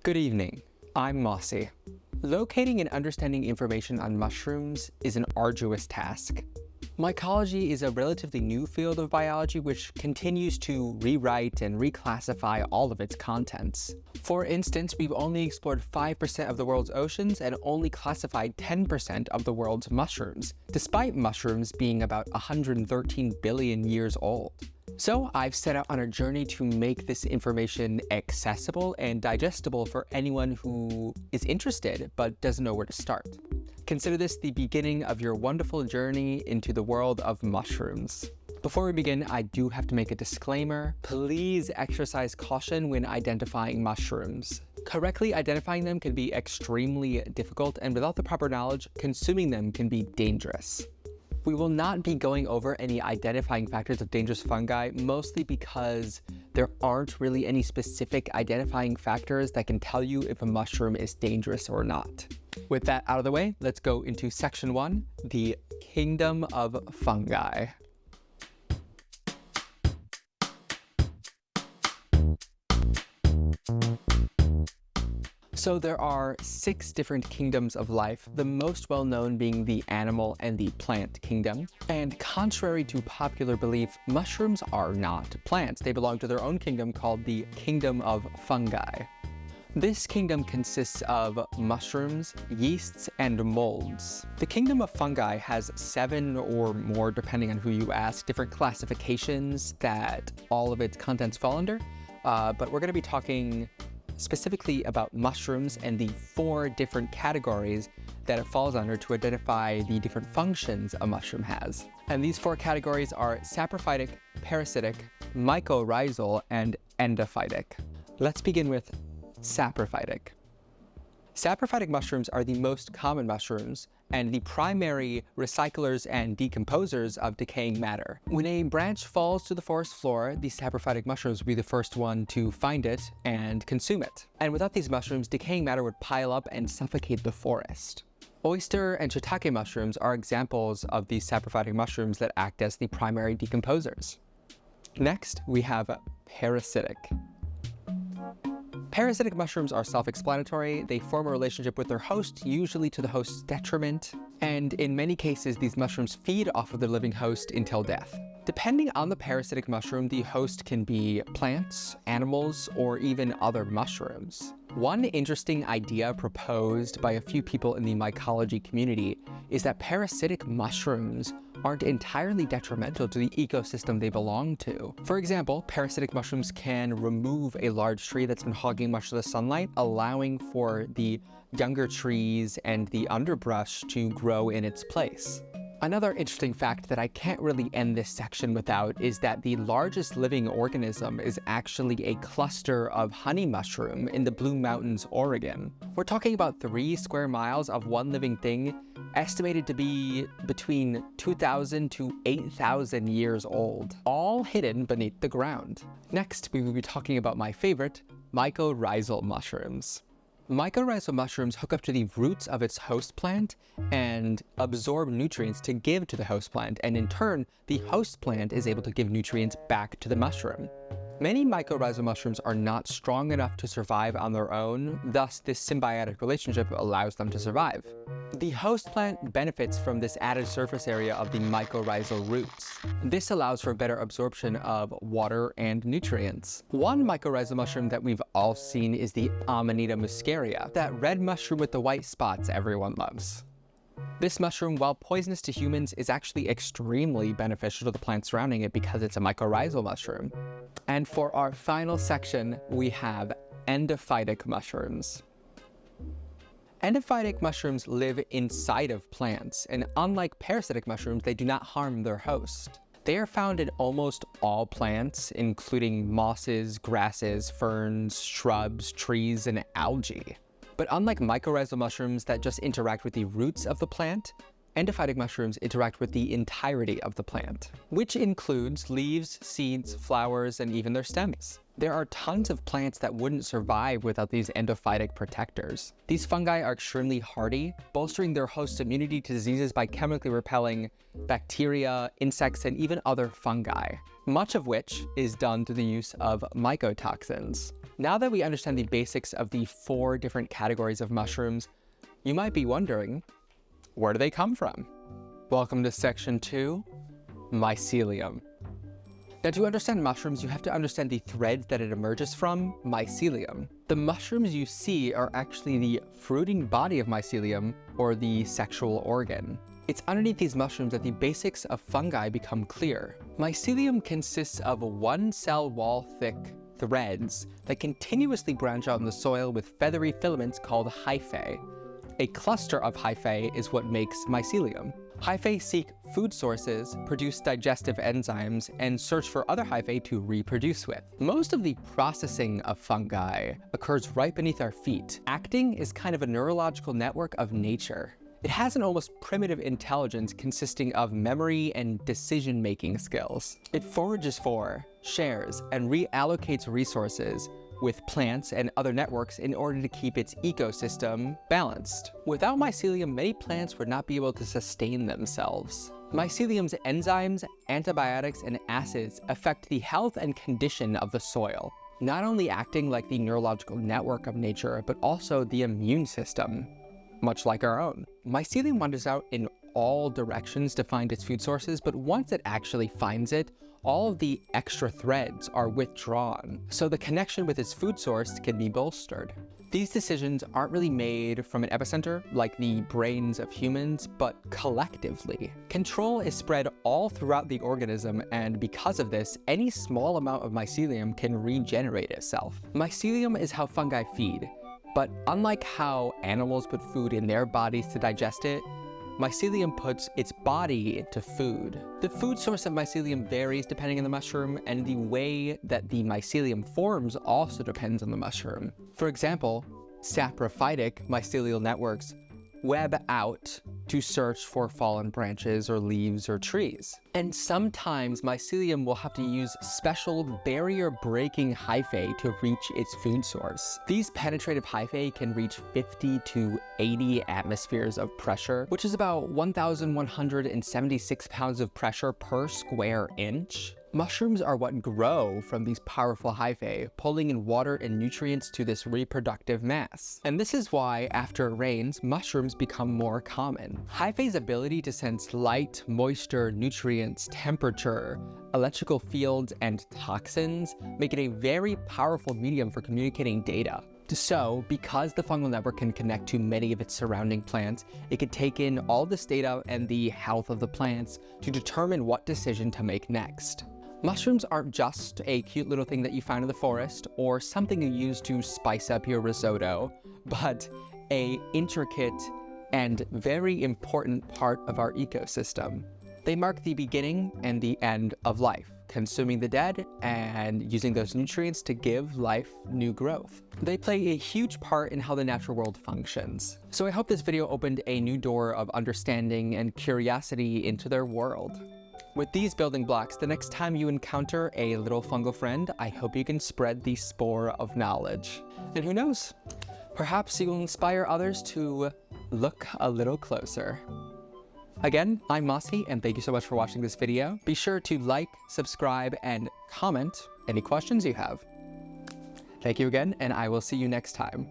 Good evening, I'm Mossy. Locating and understanding information on mushrooms is an arduous task. Mycology is a relatively new field of biology which continues to rewrite and reclassify all of its contents. For instance, we've only explored 5% of the world's oceans and only classified 10% of the world's mushrooms, despite mushrooms being about 113 billion years old. So I've set out on a journey to make this information accessible and digestible for anyone who is interested but doesn't know where to start. Consider this the beginning of your wonderful journey into the world of mushrooms. Before we begin, I do have to make a disclaimer. Please exercise caution when identifying mushrooms. Correctly identifying them can be extremely difficult, and without the proper knowledge, consuming them can be dangerous. We will not be going over any identifying factors of dangerous fungi, mostly because there aren't really any specific identifying factors that can tell you if a mushroom is dangerous or not. With that out of the way, let's go into section 1, the kingdom of fungi. So there are 6 different kingdoms of life, the most well-known being the animal and the plant kingdom. And contrary to popular belief, mushrooms are not plants. They belong to their own kingdom called the kingdom of fungi. This kingdom consists of mushrooms, yeasts, and molds. The kingdom of fungi has 7 or more, depending on who you ask, different classifications that all of its contents fall under. But we're going to be talking specifically about mushrooms and the 4 different categories that it falls under to identify the different functions a mushroom has. And these 4 categories are saprophytic, parasitic, mycorrhizal, and endophytic. Let's begin with saprophytic. Saprophytic mushrooms are the most common mushrooms and the primary recyclers and decomposers of decaying matter. When a branch falls to the forest floor, the saprophytic mushrooms will be the first one to find it and consume it. And without these mushrooms, decaying matter would pile up and suffocate the forest. Oyster and shiitake mushrooms are examples of these saprophytic mushrooms that act as the primary decomposers. Next, we have parasitic. Parasitic mushrooms are self-explanatory. They form a relationship with their host, usually to the host's detriment, and in many cases, these mushrooms feed off of their living host until death. Depending on the parasitic mushroom, the host can be plants, animals, or even other mushrooms. One interesting idea proposed by a few people in the mycology community is that parasitic mushrooms aren't entirely detrimental to the ecosystem they belong to. For example, parasitic mushrooms can remove a large tree that's been hogging much of the sunlight, allowing for the younger trees and the underbrush to grow in its place. Another interesting fact that I can't really end this section without is that the largest living organism is actually a cluster of honey mushroom in the Blue Mountains, Oregon. We're talking about 3 square miles of one living thing, estimated to be between 2,000 to 8,000 years old, all hidden beneath the ground. Next, we will be talking about my favorite, mycorrhizal mushrooms. Mycorrhizal mushrooms hook up to the roots of its host plant and absorb nutrients to give to the host plant, and in turn, the host plant is able to give nutrients back to the mushroom. Many mycorrhizal mushrooms are not strong enough to survive on their own, thus this symbiotic relationship allows them to survive. The host plant benefits from this added surface area of the mycorrhizal roots. This allows for better absorption of water and nutrients. One mycorrhizal mushroom that we've all seen is the Amanita muscaria, that red mushroom with the white spots everyone loves. This mushroom, while poisonous to humans, is actually extremely beneficial to the plants surrounding it because it's a mycorrhizal mushroom. And for our final section, we have endophytic mushrooms. Endophytic mushrooms live inside of plants, and unlike parasitic mushrooms, they do not harm their host. They are found in almost all plants, including mosses, grasses, ferns, shrubs, trees, and algae. But unlike mycorrhizal mushrooms that just interact with the roots of the plant, endophytic mushrooms interact with the entirety of the plant, which includes leaves, seeds, flowers, and even their stems. There are tons of plants that wouldn't survive without these endophytic protectors. These fungi are extremely hardy, bolstering their host's immunity to diseases by chemically repelling bacteria, insects, and even other fungi, much of which is done through the use of mycotoxins. Now that we understand the basics of the 4 different categories of mushrooms, you might be wondering, where do they come from? Welcome to section 2, mycelium. Now, to understand mushrooms, you have to understand the thread that it emerges from, mycelium. The mushrooms you see are actually the fruiting body of mycelium, or the sexual organ. It's underneath these mushrooms that the basics of fungi become clear. Mycelium consists of 1-cell wall thick threads that continuously branch out in the soil with feathery filaments called hyphae. A cluster of hyphae is what makes mycelium. Hyphae seek food sources, produce digestive enzymes, and search for other hyphae to reproduce with. Most of the processing of fungi occurs right beneath our feet. Acting is kind of a neurological network of nature. It has an almost primitive intelligence consisting of memory and decision-making skills. It forages for, shares, and reallocates resources with plants and other networks in order to keep its ecosystem balanced. Without mycelium, many plants would not be able to sustain themselves. Mycelium's enzymes, antibiotics, and acids affect the health and condition of the soil, not only acting like the neurological network of nature, but also the immune system, much like our own. Mycelium wanders out in all directions to find its food sources, but once it actually finds it, all of the extra threads are withdrawn, so the connection with its food source can be bolstered. These decisions aren't really made from an epicenter, like the brains of humans, but collectively. Control is spread all throughout the organism, and because of this, any small amount of mycelium can regenerate itself. Mycelium is how fungi feed, but unlike how animals put food in their bodies to digest it, mycelium puts its body into food. The food source of mycelium varies depending on the mushroom, and the way that the mycelium forms also depends on the mushroom. For example, saprophytic mycelial networks web out to search for fallen branches or leaves or trees. And sometimes mycelium will have to use special barrier-breaking hyphae to reach its food source. These penetrative hyphae can reach 50 to 80 atmospheres of pressure, which is about 1,176 pounds of pressure per square inch. Mushrooms are what grow from these powerful hyphae, pulling in water and nutrients to this reproductive mass. And this is why, after it rains, mushrooms become more common. Hyphae's ability to sense light, moisture, nutrients, temperature, electrical fields, and toxins make it a very powerful medium for communicating data. So, because the fungal network can connect to many of its surrounding plants, it can take in all this data and the health of the plants to determine what decision to make next. Mushrooms aren't just a cute little thing that you find in the forest or something you use to spice up your risotto, but an intricate and very important part of our ecosystem. They mark the beginning and the end of life, consuming the dead and using those nutrients to give life new growth. They play a huge part in how the natural world functions. So I hope this video opened a new door of understanding and curiosity into their world. With these building blocks, the next time you encounter a little fungal friend, I hope you can spread the spore of knowledge. And who knows, perhaps you will inspire others to look a little closer. Again, I'm Mossy, and thank you so much for watching this video. Be sure to like, subscribe, and comment any questions you have. Thank you again, and I will see you next time.